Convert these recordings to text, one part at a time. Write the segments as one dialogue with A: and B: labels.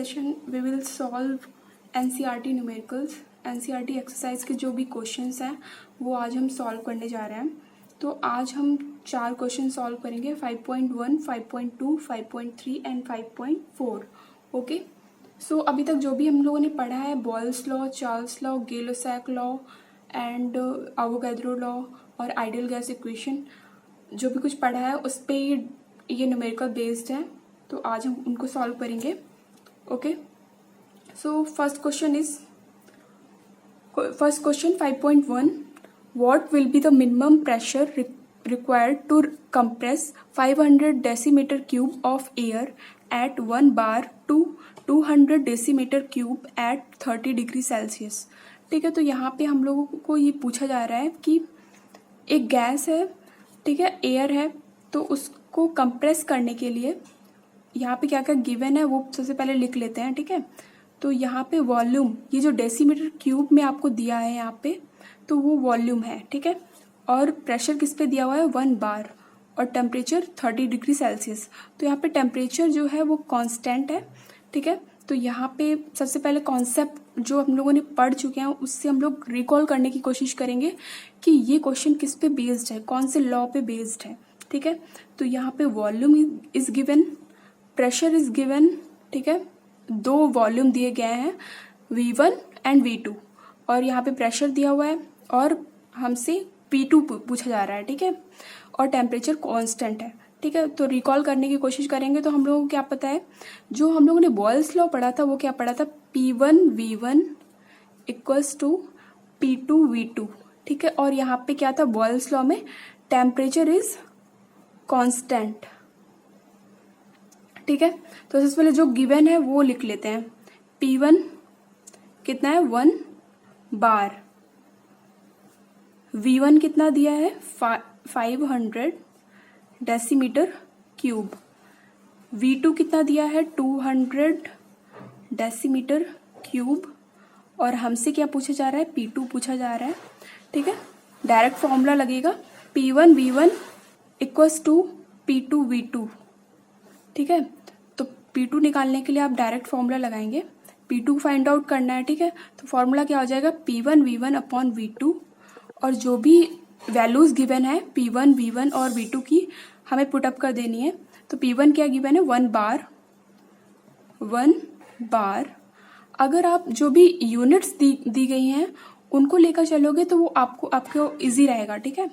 A: Session we will solve NCERT numericals. NCERT exercise के जो भी क्वेश्चंस हैं वो आज हम सॉल्व करने जा रहे हैं। तो आज हम 4 क्वेश्चन सॉल्व करेंगे, 5.1, 5.2, 5.3 एंड 5.4। ओके, सो अभी तक जो भी हम लोगों ने पढ़ा है, Boyle's law, Charles law, Gay Lussac law and Avogadro law और आइडियल गैस इक्वेशन, जो भी कुछ पढ़ा है उस पर ये न्यूमेरिकल बेस्ड है। तो आज हम उनको सॉल्व करेंगे। Okay, so first question 5.1, what will be the minimum pressure required to compress 500 decimeter cube of air at 1 bar to 200 decimeter cube at 30 degree Celsius. ठीक है, तो यहाँ पे हम लोगों को ये पूछा जा रहा है कि एक गैस है, ठीक है, एयर है, तो उसको कंप्रेस करने के लिए यहाँ पे क्या क्या गिवन है वो सबसे पहले लिख लेते हैं। ठीक है, तो यहाँ पे वॉल्यूम, ये जो डेसीमीटर क्यूब में आपको दिया है यहाँ पे, तो वो वॉल्यूम है। ठीक है, और प्रेशर किस पे दिया हुआ है, 1 बार, और टेम्परेचर 30 डिग्री सेल्सियस। तो यहाँ पे टेम्परेचर जो है वो कांस्टेंट है। ठीक है, तो यहाँ पे सबसे पहले कॉन्सेप्ट जो हम लोगों ने पढ़ चुके हैं उससे हम लोग रिकॉल करने की कोशिश करेंगे कि ये क्वेश्चन किस पे बेस्ड है, कौन से लॉ पे बेस्ड है। ठीक है, तो यहाँ पे volume is given, pressure is given. ठीक है, 2 वॉल्यूम दिए गए हैं, V1 एंड V2, और यहाँ पे प्रेशर दिया हुआ है और हमसे P2 पूछा जा रहा है। ठीक है, और टेम्परेचर कांस्टेंट है। ठीक है, तो रिकॉल करने की कोशिश करेंगे। तो हम लोगों को क्या पता है, जो हम लोगों ने बॉयल्स लॉ पढ़ा था वो क्या पढ़ा था, P1 V1 equals to P2 V2। ठीक है, और यहाँ पे क्या था, बॉयल्स लॉ में टेम्परेचर इज कांस्टेंट। ठीक है, तो सबसे पहले जो गिवन है वो लिख लेते हैं। P1 कितना है, 1 बार, V1 कितना दिया है, 500 डेसीमीटर क्यूब, V2 कितना दिया है, 200 डेसीमीटर क्यूब, और हमसे क्या पूछा जा रहा है, P2 पूछा जा रहा है। ठीक है, डायरेक्ट फॉर्मूला लगेगा, P1 V1 equals to P2 V2। ठीक है, तो P2 निकालने के लिए आप डायरेक्ट फॉर्मूला लगाएंगे, P2 फाइंड आउट करना है। ठीक है, तो फॉर्मूला क्या हो जाएगा, P1 V1 अपॉन V2, और जो भी वैल्यूज गिवन है P1 V1 और V2 की हमें पुटअप कर देनी है। तो P1 क्या गिवन है, 1 बार। अगर आप जो भी यूनिट्स दी गई हैं उनको लेकर चलोगे तो वो आपको इजी रहेगा। ठीक है,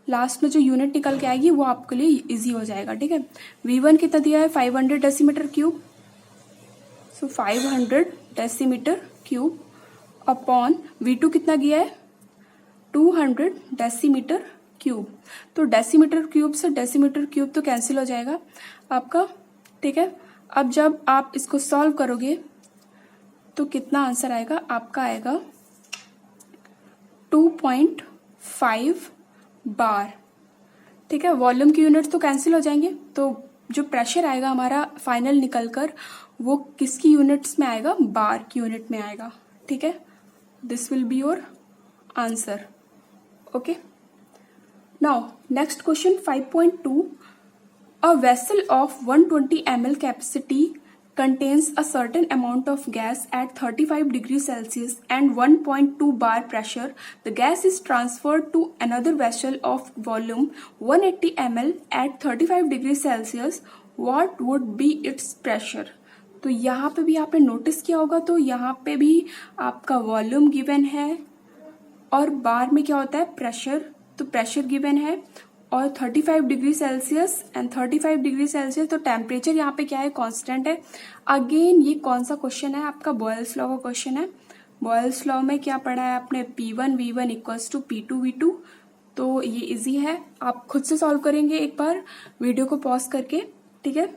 A: लास्ट में जो यूनिट निकल के आएगी वो आपके लिए इजी हो जाएगा। ठीक है, V1 कितना दिया है, 500 डेसीमीटर क्यूब, सो 500 डेसीमीटर क्यूब अपॉन V2 कितना दिया है, 200 डेसीमीटर क्यूब। तो डेसीमीटर क्यूब से डेसीमीटर क्यूब तो कैंसिल हो जाएगा आपका। ठीक है, अब जब आप इसको सॉल्व करोगे तो कितना आंसर आएगा, आपका आएगा 2.5 बार। ठीक है, वॉल्यूम की यूनिट्स तो कैंसिल हो जाएंगे, तो जो प्रेशर आएगा हमारा फाइनल निकलकर वो किसकी यूनिट्स में आएगा, बार की यूनिट में आएगा। ठीक है, this will be your answer. Okay, now next question 5.2, a vessel of 120 ml capacity contains a certain amount of gas at 35 degrees Celsius and 1.2 bar pressure. The gas is transferred to another vessel of volume 180 ml at 35 degrees Celsius. What would be its pressure? तो यहाँ पे भी आपने notice किया होगा, तो यहाँ पे भी आपका वॉल्यूम गिवन है और बार में क्या होता है, प्रेशर। तो प्रेशर गिवन है और 35 degree Celsius and 35 degree Celsius, तो टेम्परेचर यहाँ पे क्या है, कांस्टेंट है। अगेन ये कौन सा क्वेश्चन है, आपका बॉयल्स लॉ का क्वेश्चन है। बॉयल्स लॉ में क्या पढ़ा है आपने, P1 V1 equals to P2 V2। तो ये इजी है, आप खुद से सॉल्व करेंगे एक बार वीडियो को पॉज करके। ठीक है,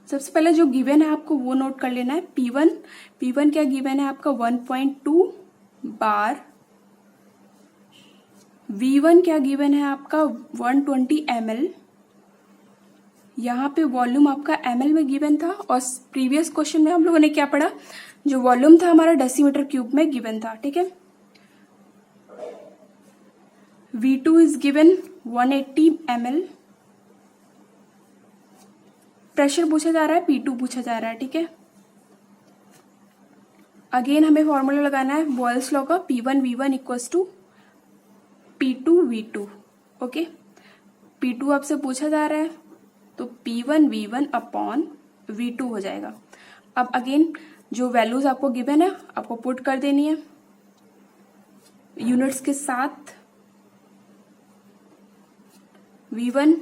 A: सबसे पहले जो गिवन है आपको वो नोट कर लेना है। P1 क्या गिवन है आपका, 1.2 बार। V1 क्या गिवन है आपका, 120 ml। यहाँ पे वॉल्यूम आपका ml में गिवन था, और प्रीवियस क्वेश्चन में हम लोगों ने क्या पढ़ा, जो वॉल्यूम था हमारा डेसीमीटर क्यूब में गिवन था। ठीक है, V2 is given 180 ml, pressure पूछा जा रहा है, P2 पूछा जा रहा है, ठीक है। अगेन हमें फॉर्मूला लगाना है बॉयल्स लॉ का, P1V1 equals to P2V2, okay. P2 आपसे पूछा जा रहा है तो P1V1 अपॉन V2 हो जाएगा। अब अगेन जो वैल्यूज आपको गिवन है आपको पुट कर देनी है यूनिट्स के साथ। V1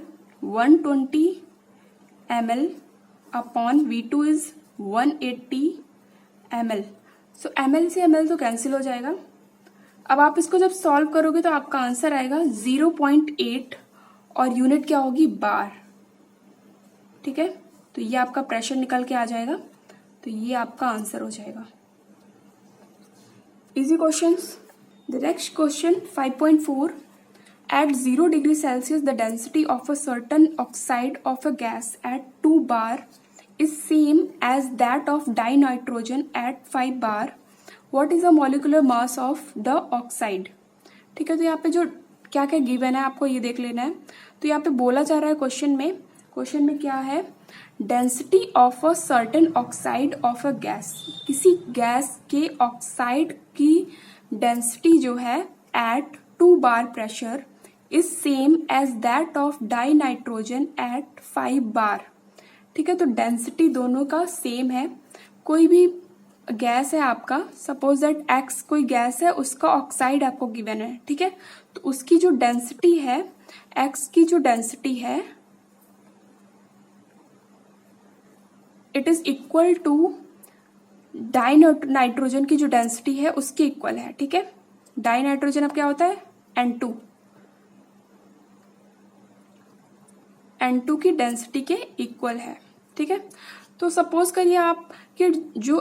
A: 120 ml upon V2 is 180 ml। So ml से ml तो कैंसिल हो जाएगा। अब आप इसको जब सॉल्व करोगे तो आपका आंसर आएगा 0.8 और यूनिट क्या होगी, बार, ठीक है। तो ये आपका प्रेशर निकल के आ जाएगा, तो ये आपका आंसर हो जाएगा। Easy questions. The next question 5.4, at 0 degree Celsius the density of a certain oxide of a gas at 2 bar is same as that of dinitrogen at 5 bar. What is the molecular mass of the oxide? ठीक है, तो यहाँ पे जो क्या क्या given है आपको ये देख लेना है। तो यहाँ पे बोला जा रहा है क्वेश्चन में क्या है, density of a certain oxide of a gas, किसी गैस के ऑक्साइड की डेंसिटी जो है at 2 bar pressure is same as that of dinitrogen at 5 bar, ठीक है। तो डेंसिटी दोनों का सेम है। कोई भी गैस है आपका, सपोज दैट एक्स कोई गैस है, उसका ऑक्साइड आपको गिवन है, ठीक है। तो उसकी जो डेंसिटी है, एक्स की जो डेंसिटी है, it is equal to dinitrogen की जो डेंसिटी है उसके इक्वल है, ठीक है। डाइनाइट्रोजन अब क्या होता है, N2, N2 की डेंसिटी के इक्वल है, ठीक है। तो सपोज करिए आप कि जो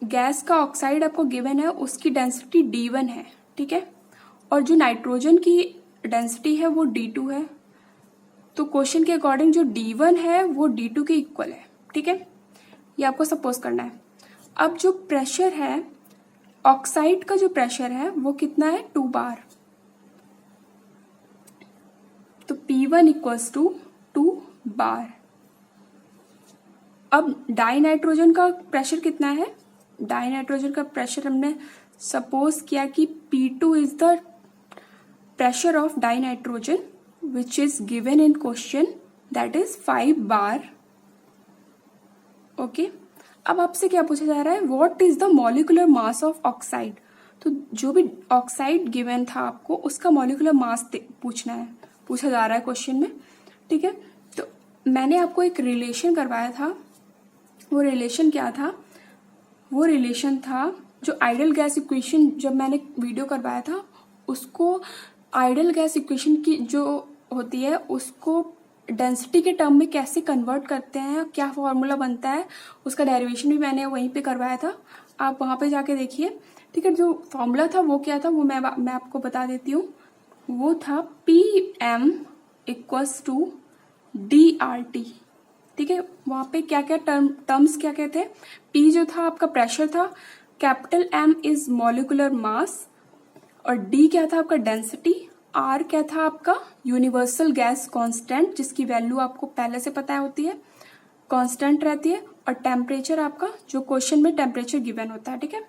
A: गैस का ऑक्साइड आपको गिवन है उसकी डेंसिटी D1 है, ठीक है, और जो नाइट्रोजन की डेंसिटी है वो D2 है। तो क्वेश्चन के अकॉर्डिंग जो D1 है वो D2 के इक्वल है, ठीक है। ये आपको सपोज करना है। अब जो प्रेशर है, ऑक्साइड का जो प्रेशर है वो कितना है, 2 बार। तो P1 इक्वल्स टू 2 बार। अब डाइनाइट्रोजन का प्रेशर कितना है, डाइनाइट्रोजन का प्रेशर हमने सपोज किया कि P2 is the pressure of dinitrogen which is given in question, that is 5 bar, okay. अब आपसे क्या पूछा जा रहा है, what is the molecular mass of oxide. तो जो भी ऑक्साइड गिवन था आपको उसका मॉलिक्यूलर मास पूछा जा रहा है क्वेश्चन में, ठीक है। तो मैंने आपको एक रिलेशन करवाया था, वो रिलेशन क्या था, वो रिलेशन था जो आइडियल गैस इक्वेशन, जब मैंने वीडियो करवाया था उसको आइडियल गैस इक्वेशन की जो होती है उसको डेंसिटी के टर्म में कैसे कन्वर्ट करते हैं, क्या फॉर्मूला बनता है, उसका डेरिवेशन भी मैंने वहीं पे करवाया था, आप वहां पे जाके देखिए, ठीक है। जो फॉर्मूला था वो क्या था वो मैं आपको बता देती हूँ। वो था PM इक्वल्स टू DRT, ठीक है। वहां पे क्या क्या टर्म्स क्या क्या थे, P जो था आपका प्रेशर था, capital M is molecular mass, और D क्या था आपका डेंसिटी, R क्या था आपका यूनिवर्सल गैस कांस्टेंट, जिसकी वैल्यू आपको पहले से पता होती है, कांस्टेंट रहती है, और टेम्परेचर आपका जो क्वेश्चन में टेम्परेचर गिवन होता है, ठीक है।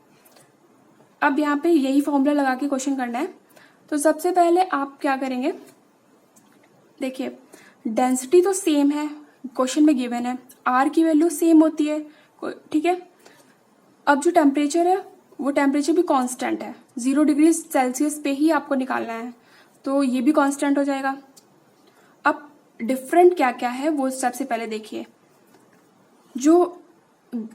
A: अब यहाँ पे यही फॉर्मूला लगा के क्वेश्चन करना है। तो सबसे पहले आप क्या करेंगे, देखिए डेंसिटी तो सेम है, क्वेश्चन में गिवन है, R की वैल्यू सेम होती है, ठीक है। अब जो टेम्परेचर है वो टेम्परेचर भी कांस्टेंट है, 0 डिग्री सेल्सियस पे ही आपको निकालना है, तो ये भी कांस्टेंट हो जाएगा। अब डिफरेंट क्या क्या है वो सबसे पहले देखिए, जो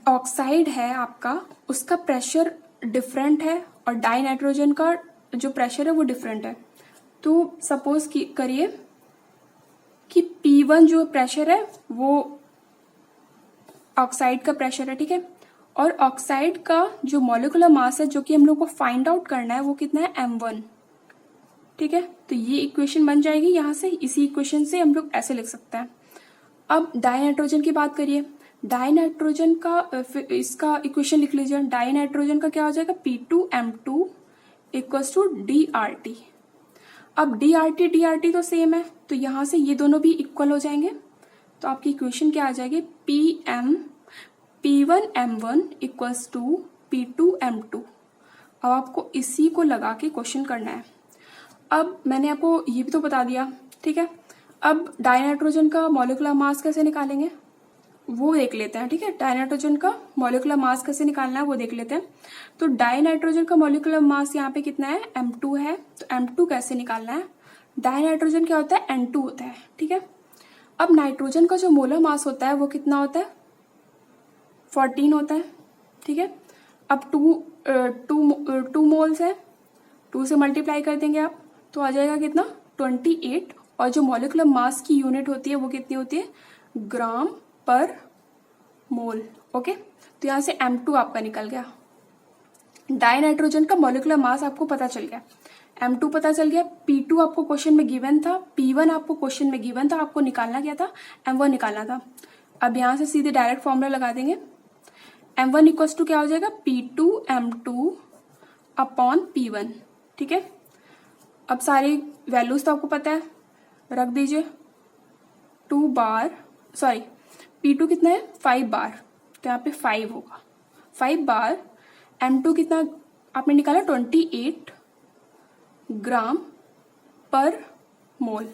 A: ऑक्साइड है आपका उसका प्रेशर डिफरेंट है और डाइनाइट्रोजन का जो प्रेशर है वो डिफरेंट है। तो सपोज करिए कि P1 जो प्रेशर है वो ऑक्साइड का प्रेशर है, ठीक है, और ऑक्साइड का जो मॉलिक्यूलर मास है जो कि हम लोग को फाइंड आउट करना है वो कितना है, M1, ठीक है। तो ये इक्वेशन बन जाएगी यहां से, इसी इक्वेशन से हम लोग ऐसे लिख सकते हैं। अब डाइनाइट्रोजन की बात करिए, डाइनाइट्रोजन का इसका इक्वेशन लिख लीजिए, डाइनाइट्रोजन का क्या हो जाएगा, P2M2 इक्वल्स टू DRT। अब DRT तो सेम है, तो यहां से ये दोनों भी इक्वल हो जाएंगे, तो आपकी इक्वेशन क्या आ जाएगी, P1M1 इक्वल्स टू P2M2। अब आपको इसी को लगा के क्वेश्चन करना है। अब मैंने आपको ये भी तो बता दिया, ठीक है। अब डाइनाइट्रोजन का मॉलिक्यूलर मास कैसे निकालेंगे वो देख लेते हैं, ठीक है। डाइनाइट्रोजन का मॉलिक्यूलर मास कैसे निकालना है वो देख लेते हैं। तो डाइनाइट्रोजन का मॉलिक्यूलर मास यहाँ पे कितना है, M2 है। तो M2 कैसे निकालना है, डाइनाइट्रोजन क्या होता है, N2 होता है, ठीक है। अब नाइट्रोजन का जो मोलर मास होता है वो कितना होता है, 14 होता है, ठीक है। अब टू मोल्स है, 2 से मल्टीप्लाई कर देंगे आप तो आ जाएगा कितना, 28। और जो मॉलिक्यूलर मास की यूनिट होती है वो कितनी होती है, ग्राम पर मोल। ओके, तो यहां से M2 आपका निकल गया। डाइनाइट्रोजन का मॉलिक्यूलर मास आपको पता चल गया, M2 पता चल गया। P2 आपको क्वेश्चन में गिवन था, P1 आपको क्वेश्चन में गिवन था, आपको निकालना क्या था, M1 निकालना था। अब यहां से सीधे डायरेक्ट फॉर्मूला लगा देंगे। M1 इक्वल्स टू क्या हो जाएगा, P2M2 अपॉन P1, ठीक है। अब सारी वैल्यूज तो आपको पता है, रख दीजिए। 2 बार, सॉरी P2 कितना है, 5 बार, तो यहाँ पे 5 होगा, 5 बार। M2 कितना आपने निकाला, 28 ग्राम पर मोल।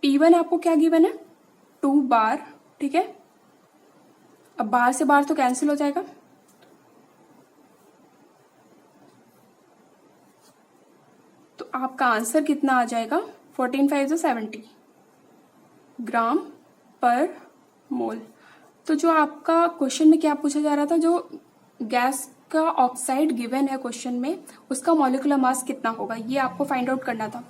A: P1 आपको क्या गिवन है, 2 बार, ठीक है। अब बार से बार तो कैंसिल हो जाएगा, तो आपका आंसर कितना आ जाएगा, 14 5 70 ग्राम पर मोल। तो जो आपका क्वेश्चन में क्या पूछा जा रहा था, जो गैस का ऑक्साइड गिवन है क्वेश्चन में, उसका मॉलिक्यूलर मास कितना होगा ये आपको फाइंड आउट करना था।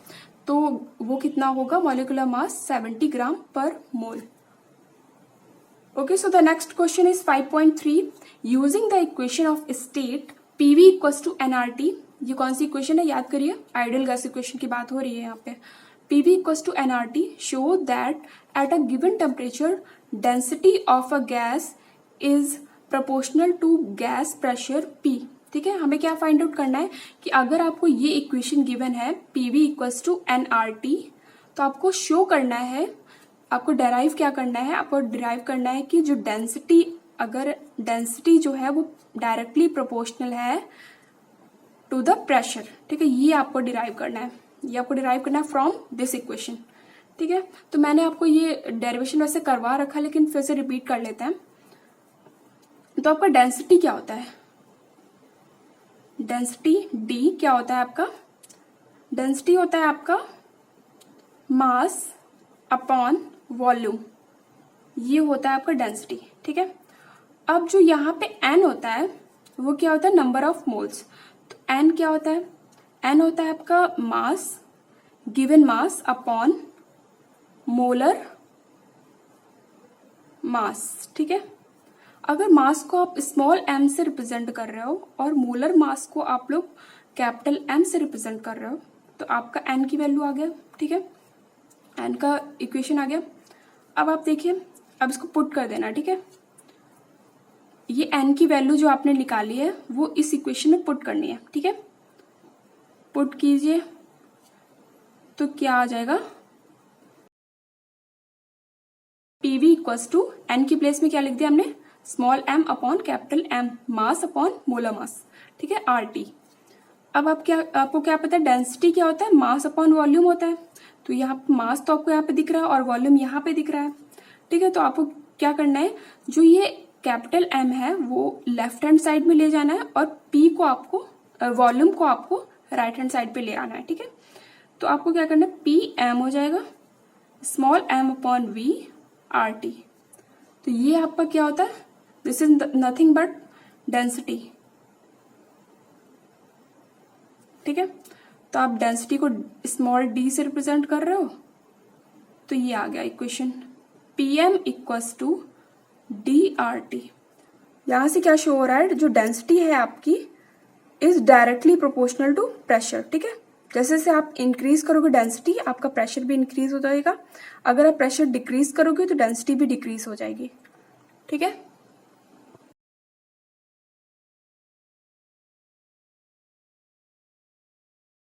A: तो वो कितना होगा, molecular mass 70 gram per mole. Okay, so the next question is 5.3, using the equation of state PV equals to nRT। ये कौन सी इक्वेशन है, याद करिए, आइडियल गैस इक्वेशन की बात हो रही है यहाँ पे। PV equals to nRT show that at a given temperature density of a gas is proportional to gas pressure P। ठीक है, हमें क्या फाइंड आउट करना है कि अगर आपको ये इक्वेशन गिवन है PV इक्वल्स टू nRT, तो आपको शो करना है, आपको डेराइव क्या करना है, आपको डिराइव करना है कि जो डेंसिटी, अगर डेंसिटी जो है वो डायरेक्टली प्रोपोर्शनल है टू द प्रेशर। ठीक है, ये आपको डिराइव करना है, ये आपको डिराइव करना है फ्रॉम दिस इक्वेशन। ठीक है, तो मैंने आपको ये डेरिवेशन वैसे करवा रखा, लेकिन फिर से रिपीट कर लेते हैं। तो आपका डेंसिटी क्या होता है, डेंसिटी D क्या होता है आपका, डेंसिटी होता है आपका मास अपॉन वॉल्यूम, ये होता है आपका डेंसिटी। ठीक है, अब जो यहाँ पे N होता है वो क्या होता है, नंबर ऑफ मोल्स। तो N क्या होता है, N होता है आपका mass, given mass upon molar mass. ठीक है, अगर मास को आप स्मॉल m से रिप्रेजेंट कर रहे हो और मोलर मास को आप लोग कैपिटल M से रिप्रेजेंट कर रहे हो, तो आपका N की वैल्यू आ गया। ठीक है, N का इक्वेशन आ गया। अब आप देखिए, अब इसको पुट कर देना। ठीक है, ये N की वैल्यू जो आपने निकाली है वो इस इक्वेशन में पुट करनी है। ठीक है, पुट कीजिए तो क्या आ जाएगा, PV इक्वल्स टू N की प्लेस में क्या लिख दिया हमने, small m upon capital M, मास अपॉन मोलर मास। ठीक है, RT। अब आपको क्या पता है, डेंसिटी क्या होता है, मास अपॉन वॉल्यूम होता है। तो यहाँ मास तो आपको यहाँ पे दिख रहा है और वॉल्यूम यहाँ पे दिख रहा है। ठीक है, तो आपको क्या करना है, जो ये कैपिटल M है वो लेफ्ट हैंड साइड में ले जाना है और P को आपको, वॉल्यूम को आपको राइट हैंड साइड पे ले आना है। ठीक है, तो आपको क्या करना है, PM हो जाएगा small m upon V RT। तो ये आपका क्या होता है, this is nothing but density. ठीक है, तो आप डेंसिटी को स्मॉल d से रिप्रेजेंट कर रहे हो, तो ये आ गया equation, PM equals to DRT। यहां से क्या शो हो रहा है, जो डेंसिटी है आपकी is directly proportional to pressure. ठीक है, जैसे जैसे आप इंक्रीज करोगे डेंसिटी, आपका प्रेशर भी इंक्रीज हो जाएगा। अगर आप प्रेशर डिक्रीज करोगे तो डेंसिटी भी डिक्रीज हो जाएगी। ठीक है।